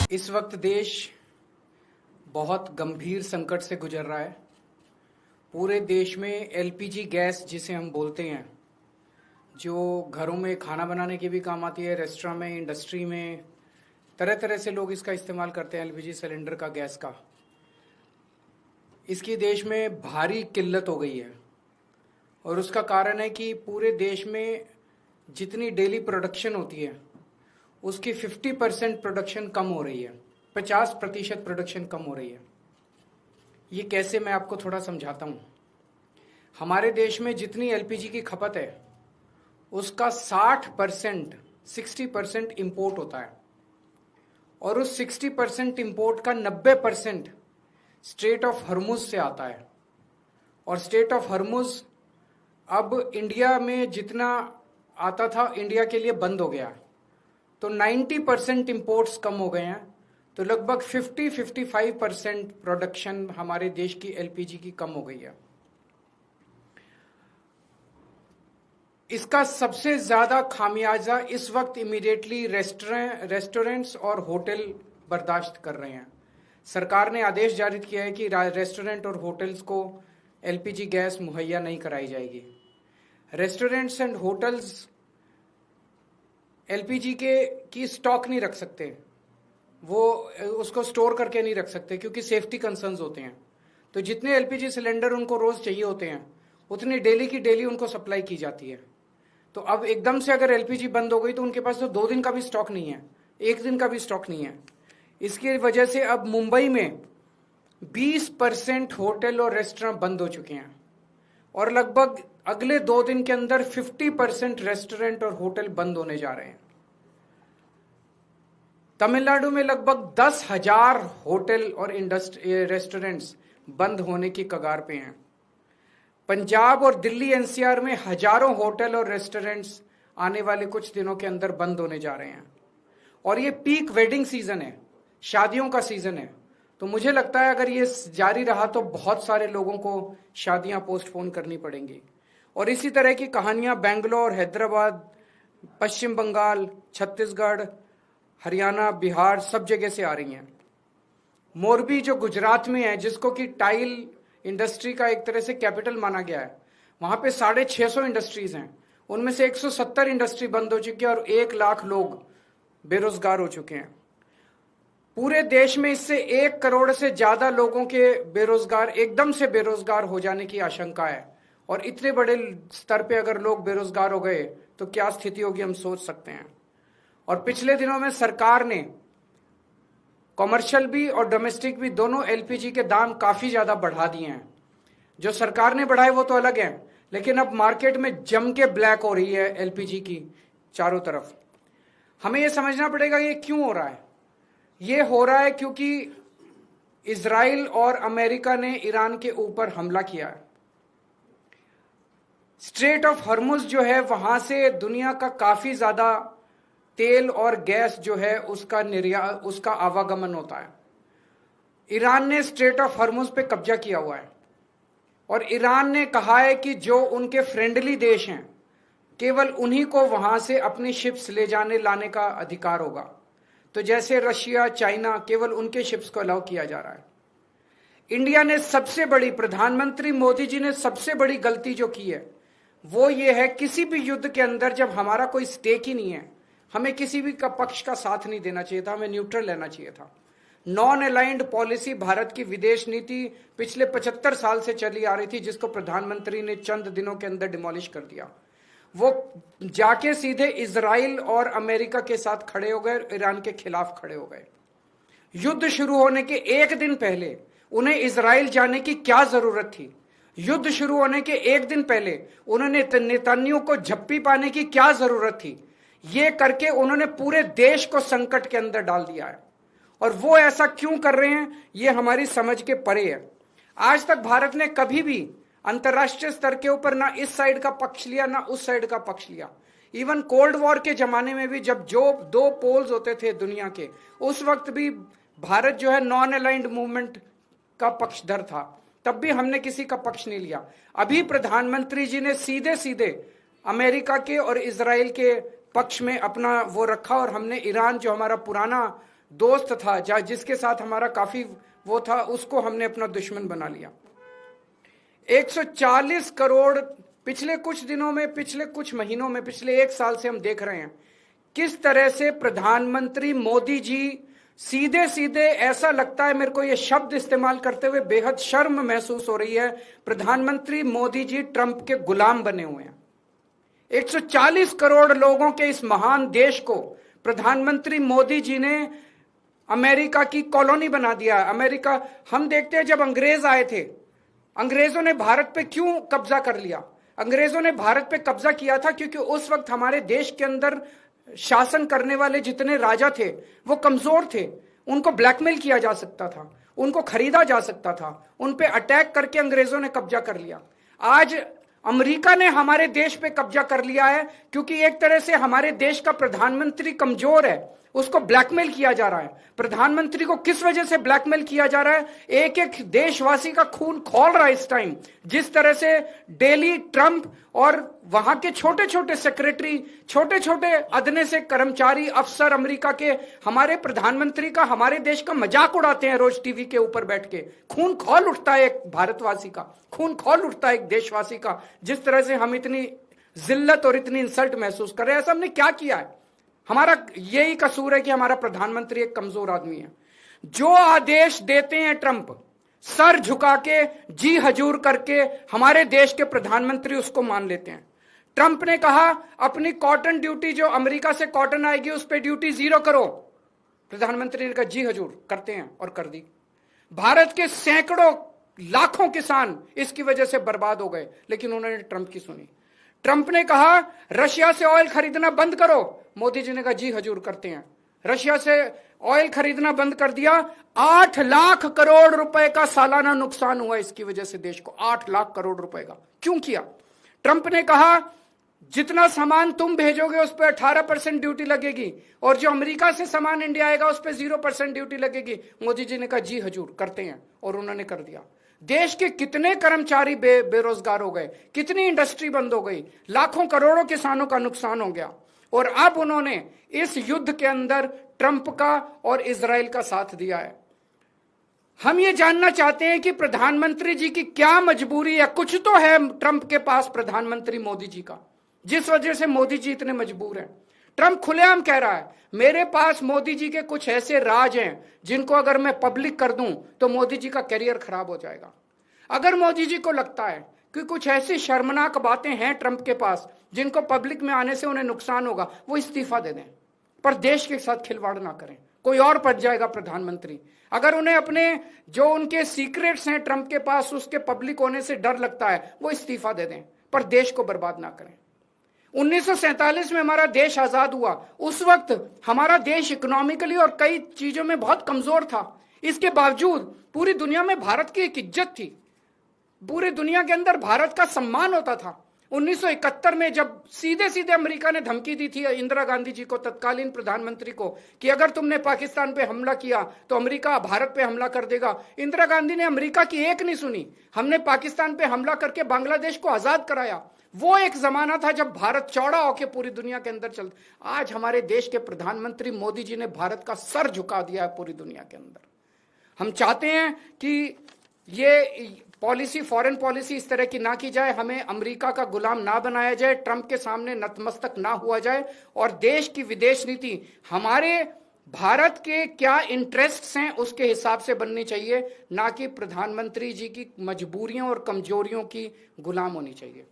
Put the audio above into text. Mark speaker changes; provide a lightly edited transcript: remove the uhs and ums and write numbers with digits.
Speaker 1: इस वक्त देश बहुत गंभीर संकट से गुजर रहा है। पूरे देश में एलपीजी गैस जिसे हम बोलते हैं, जो घरों में खाना बनाने के भी काम आती है, रेस्टोरेंट में, इंडस्ट्री में, तरह तरह से लोग इसका इस्तेमाल करते हैं एलपीजी सिलेंडर का, गैस का। इसकी देश में भारी किल्लत हो गई है और उसका कारण है कि पूरे देश में जितनी डेली प्रोडक्शन होती है उसकी 50% प्रोडक्शन कम हो रही है, 50% प्रोडक्शन कम हो रही है। ये कैसे, मैं आपको थोड़ा समझाता हूँ। हमारे देश में जितनी एलपीजी की खपत है उसका 60% इंपोर्ट होता है और उस 60% इंपोर्ट का 90% स्ट्रेट ऑफ हर्मुज से आता है। और स्ट्रेट ऑफ हर्मुज अब इंडिया में जितना आता था इंडिया के लिए बंद हो गया, तो 90% इंपोर्ट्स कम हो गए हैं। तो लगभग 50-55% प्रोडक्शन हमारे देश की एलपीजी की कम हो गई है। इसका सबसे ज्यादा खामियाजा इस वक्त इमीडिएटली रेस्टोरेंट्स और होटल बर्दाश्त कर रहे हैं। सरकार ने आदेश जारी किया है कि रेस्टोरेंट और होटल्स को एलपीजी गैस मुहैया नहीं कराई जाएगी। रेस्टोरेंट्स एंड होटल्स एलपीजी की स्टॉक नहीं रख सकते, वो उसको स्टोर करके नहीं रख सकते क्योंकि सेफ्टी कंसर्न्स होते हैं। तो जितने एलपीजी सिलेंडर उनको रोज चाहिए होते हैं उतनी डेली की डेली उनको सप्लाई की जाती है। तो अब एकदम से अगर एलपीजी बंद हो गई तो उनके पास तो 2 दिन का भी स्टॉक नहीं है, 1 दिन का भी स्टॉक नहीं है। इसकी वजह से अब मुंबई में 20% होटल और रेस्टोरेंट बंद हो चुके हैं और लगभग अगले 2 दिन के अंदर 50% रेस्टोरेंट और होटल बंद होने जा रहे हैं। तमिलनाडु में लगभग 10,000 होटल और रेस्टोरेंट्स बंद होने की कगार पे हैं। पंजाब और दिल्ली एनसीआर में हजारों होटल और रेस्टोरेंट्स आने वाले कुछ दिनों के अंदर बंद होने जा रहे हैं। और ये पीक वेडिंग सीजन है, शादियों का सीजन है। तो मुझे लगता है अगर ये जारी रहा तो बहुत सारे लोगों को शादियां पोस्टपोन करनी पड़ेंगी। और इसी तरह की कहानियां बेंगलोर, हैदराबाद, पश्चिम बंगाल, छत्तीसगढ़, हरियाणा, बिहार, सब जगह से आ रही हैं। मोरबी जो गुजरात में है, जिसको कि टाइल इंडस्ट्री का एक तरह से कैपिटल माना गया है, वहां पे 650 इंडस्ट्रीज हैं। उनमें से 170 इंडस्ट्री बंद हो चुकी है और 1 लाख लोग बेरोजगार हो चुके हैं। पूरे देश में इससे 1 करोड़ से ज्यादा लोगों के एकदम से बेरोजगार हो जाने की आशंका है। और इतने बड़े स्तर पे अगर लोग बेरोजगार हो गए तो क्या स्थिति होगी, हम सोच सकते हैं। और पिछले दिनों में सरकार ने कॉमर्शियल भी और डोमेस्टिक भी दोनों एलपीजी के दाम काफी ज्यादा बढ़ा दिए हैं। जो सरकार ने बढ़ाए वो तो अलग है, लेकिन अब मार्केट में जम के ब्लैक हो रही है एलपीजी की चारों तरफ। हमें यह समझना पड़ेगा ये क्यों हो रहा है। ये हो रहा है क्योंकि इजराइल और अमेरिका ने ईरान के ऊपर हमला किया है। स्ट्रेट ऑफ हर्मुज जो है वहां से दुनिया का काफी ज्यादा तेल और गैस जो है उसका आवागमन होता है। ईरान ने स्ट्रेट ऑफ हर्मुज पे कब्जा किया हुआ है और ईरान ने कहा है कि जो उनके फ्रेंडली देश हैं केवल उन्हीं को वहां से अपनी शिप्स ले जाने लाने का अधिकार होगा। तो जैसे रशिया, चाइना, केवल उनके शिप्स को अलाउ किया जा रहा है। इंडिया ने सबसे बड़ी, प्रधानमंत्री मोदी जी ने सबसे बड़ी गलती जो की है वो ये है, किसी भी युद्ध के अंदर जब हमारा कोई स्टेक ही नहीं है, हमें किसी भी पक्ष का साथ नहीं देना चाहिए था, हमें न्यूट्रल रहना चाहिए था। नॉन अलाइंड पॉलिसी भारत की विदेश नीति पिछले 75 साल से चली आ रही थी, जिसको प्रधानमंत्री ने चंद दिनों के अंदर डिमोलिश कर दिया। वो जाके सीधे इजराइल और अमेरिका के साथ खड़े हो गए, ईरान के खिलाफ खड़े हो गए। युद्ध शुरू होने के 1 दिन पहले उन्हें इजराइल जाने की क्या जरूरत थी? युद्ध शुरू होने के 1 दिन पहले उन्होंने नेतन्याहू को झप्पी पाने की क्या जरूरत थी? ये करके उन्होंने पूरे देश को संकट के अंदर डाल दिया है। और वो ऐसा क्यों कर रहे हैं ये हमारी समझ के परे है। आज तक भारत ने कभी भी अंतर्राष्ट्रीय स्तर के ऊपर ना इस साइड का पक्ष लिया ना उस साइड का पक्ष लिया। इवन कोल्ड वॉर के जमाने में भी जब जो 2 पोल्स होते थे दुनिया के, उस वक्त भी भारत जो है नॉन अलाइंड मूवमेंट का पक्षधर था, तब भी हमने किसी का पक्ष नहीं लिया। अभी प्रधानमंत्री जी ने सीधे सीधे अमेरिका के और इजराइल के पक्ष में अपना वो रखा और हमने ईरान जो हमारा पुराना दोस्त था, जिसके साथ हमारा काफी वो था, उसको हमने अपना दुश्मन बना लिया। 140 करोड़ पिछले कुछ दिनों में, पिछले कुछ महीनों में, पिछले 1 साल से हम देख रहे हैं किस तरह से प्रधानमंत्री मोदी जी सीधे सीधे, ऐसा लगता है मेरे को ये शब्द इस्तेमाल करते हुए बेहद शर्म महसूस हो रही है, प्रधानमंत्री मोदी जी ट्रंप के गुलाम बने हुए हैं। 140 करोड़ लोगों के इस महान देश को प्रधानमंत्री मोदी जी ने अमेरिका की कॉलोनी बना दिया। अमेरिका, हम देखते हैं जब अंग्रेज आए थे, अंग्रेजों ने भारत पे क्यों कब्जा कर लिया? अंग्रेजों ने भारत पे कब्जा किया था क्योंकि उस वक्त हमारे देश के अंदर शासन करने वाले जितने राजा थे वो कमजोर थे, उनको ब्लैकमेल किया जा सकता था, उनको खरीदा जा सकता था, उन पे अटैक करके अंग्रेजों ने कब्जा कर लिया। आज अमेरिका ने हमारे देश पे कब्जा कर लिया है क्योंकि एक तरह से हमारे देश का प्रधानमंत्री कमजोर है, उसको ब्लैकमेल किया जा रहा है। प्रधानमंत्री को किस वजह से ब्लैकमेल किया जा रहा है? एक एक देशवासी का खून खौल रहा है इस टाइम। जिस तरह से डेली ट्रंप और वहां के छोटे छोटे सेक्रेटरी, छोटे छोटे अदने से कर्मचारी, अफसर अमेरिका के हमारे प्रधानमंत्री का, हमारे देश का मजाक उड़ाते हैं रोज टीवी के ऊपर बैठ के। खून खौल उठता है एक भारतवासी का, खून खौल उठता है एक देशवासी का, जिस तरह से हम इतनी जिल्लत और इतनी इंसल्ट महसूस कर रहे हैं। ऐसा हमने क्या किया है? हमारा यही कसूर है कि हमारा प्रधानमंत्री एक कमजोर आदमी है। जो आदेश देते हैं ट्रंप, सर झुका के, जी हजूर करके हमारे देश के प्रधानमंत्री उसको मान लेते हैं। ट्रंप ने कहा अपनी कॉटन ड्यूटी, जो अमेरिका से कॉटन आएगी उस पर ड्यूटी 0 करो। प्रधानमंत्री ने कहा जी हजूर, करते हैं, और कर दी। भारत के सैकड़ों लाखों किसान इसकी वजह से बर्बाद हो गए, लेकिन उन्होंने ट्रंप की सुनी। ट्रंप ने कहा रशिया से ऑयल खरीदना बंद करो, मोदी जी ने कहा जी हजूर, करते हैं। रशिया से ऑयल खरीदना बंद कर दिया। 8 लाख करोड़ रुपए का सालाना नुकसान हुआ इसकी वजह से देश को, 8 लाख करोड़ रुपए का। क्यों किया? ट्रंप ने कहा जितना सामान तुम भेजोगे उस पर 18% ड्यूटी लगेगी, और जो अमेरिका से सामान इंडिया आएगा उस पर 0% ड्यूटी लगेगी। मोदी जी ने कहा जी हजूर, करते हैं, और उन्होंने कर दिया। देश के कितने कर्मचारी बेरोजगार हो गए, कितनी इंडस्ट्री बंद हो गई, लाखों करोड़ों किसानों का नुकसान हो गया। और अब उन्होंने इस युद्ध के अंदर ट्रंप का और इजराइल का साथ दिया है। हम ये जानना चाहते हैं कि प्रधानमंत्री जी की क्या मजबूरी है? कुछ तो है ट्रंप के पास, प्रधानमंत्री मोदी जी का, जिस वजह से मोदी जी इतने मजबूर हैं। ट्रंप खुलेआम कह रहा है मेरे पास मोदी जी के कुछ ऐसे राज हैं जिनको अगर मैं पब्लिक कर दूं तो मोदी जी का करियर खराब हो जाएगा। अगर मोदी जी को लगता है कि कुछ ऐसी शर्मनाक बातें हैं ट्रंप के पास जिनको पब्लिक में आने से उन्हें नुकसान होगा, वो इस्तीफा दे दें, पर देश के साथ खिलवाड़ ना करें। कोई और पद जाएगा प्रधानमंत्री। अगर उन्हें अपने जो उनके सीक्रेट्स हैं ट्रंप के पास, उसके पब्लिक होने से डर लगता है, वो इस्तीफा दे दें, पर देश को बर्बाद ना करें। 1947 में हमारा देश आजाद हुआ, उस वक्त हमारा देश इकोनॉमिकली और कई चीजों में बहुत कमजोर था। इसके बावजूद पूरी दुनिया में भारत की एक इज्जत थी, पूरी दुनिया के अंदर भारत का सम्मान होता था। 1971 में जब सीधे सीधे अमेरिका ने धमकी दी थी इंदिरा गांधी जी को, तत्कालीन प्रधानमंत्री को, कि अगर तुमने पाकिस्तान पे हमला किया तो अमेरिका भारत पे हमला कर देगा। इंदिरा गांधी ने अमेरिका की एक नहीं सुनी, हमने पाकिस्तान पे हमला करके बांग्लादेश को आजाद कराया। वो एक जमाना था जब भारत चौड़ा होकर पूरी दुनिया के अंदर चलता। आज हमारे देश के प्रधानमंत्री मोदी जी ने भारत का सर झुका दिया है पूरी दुनिया के अंदर। हम चाहते हैं कि ये पॉलिसी, फॉरेन पॉलिसी इस तरह की ना की जाए, हमें अमेरिका का गुलाम ना बनाया जाए, ट्रंप के सामने नतमस्तक ना हुआ जाए, और देश की विदेश नीति हमारे भारत के क्या इंटरेस्ट्स हैं उसके हिसाब से बननी चाहिए, ना कि प्रधानमंत्री जी की मजबूरियों और कमजोरियों की गुलाम होनी चाहिए।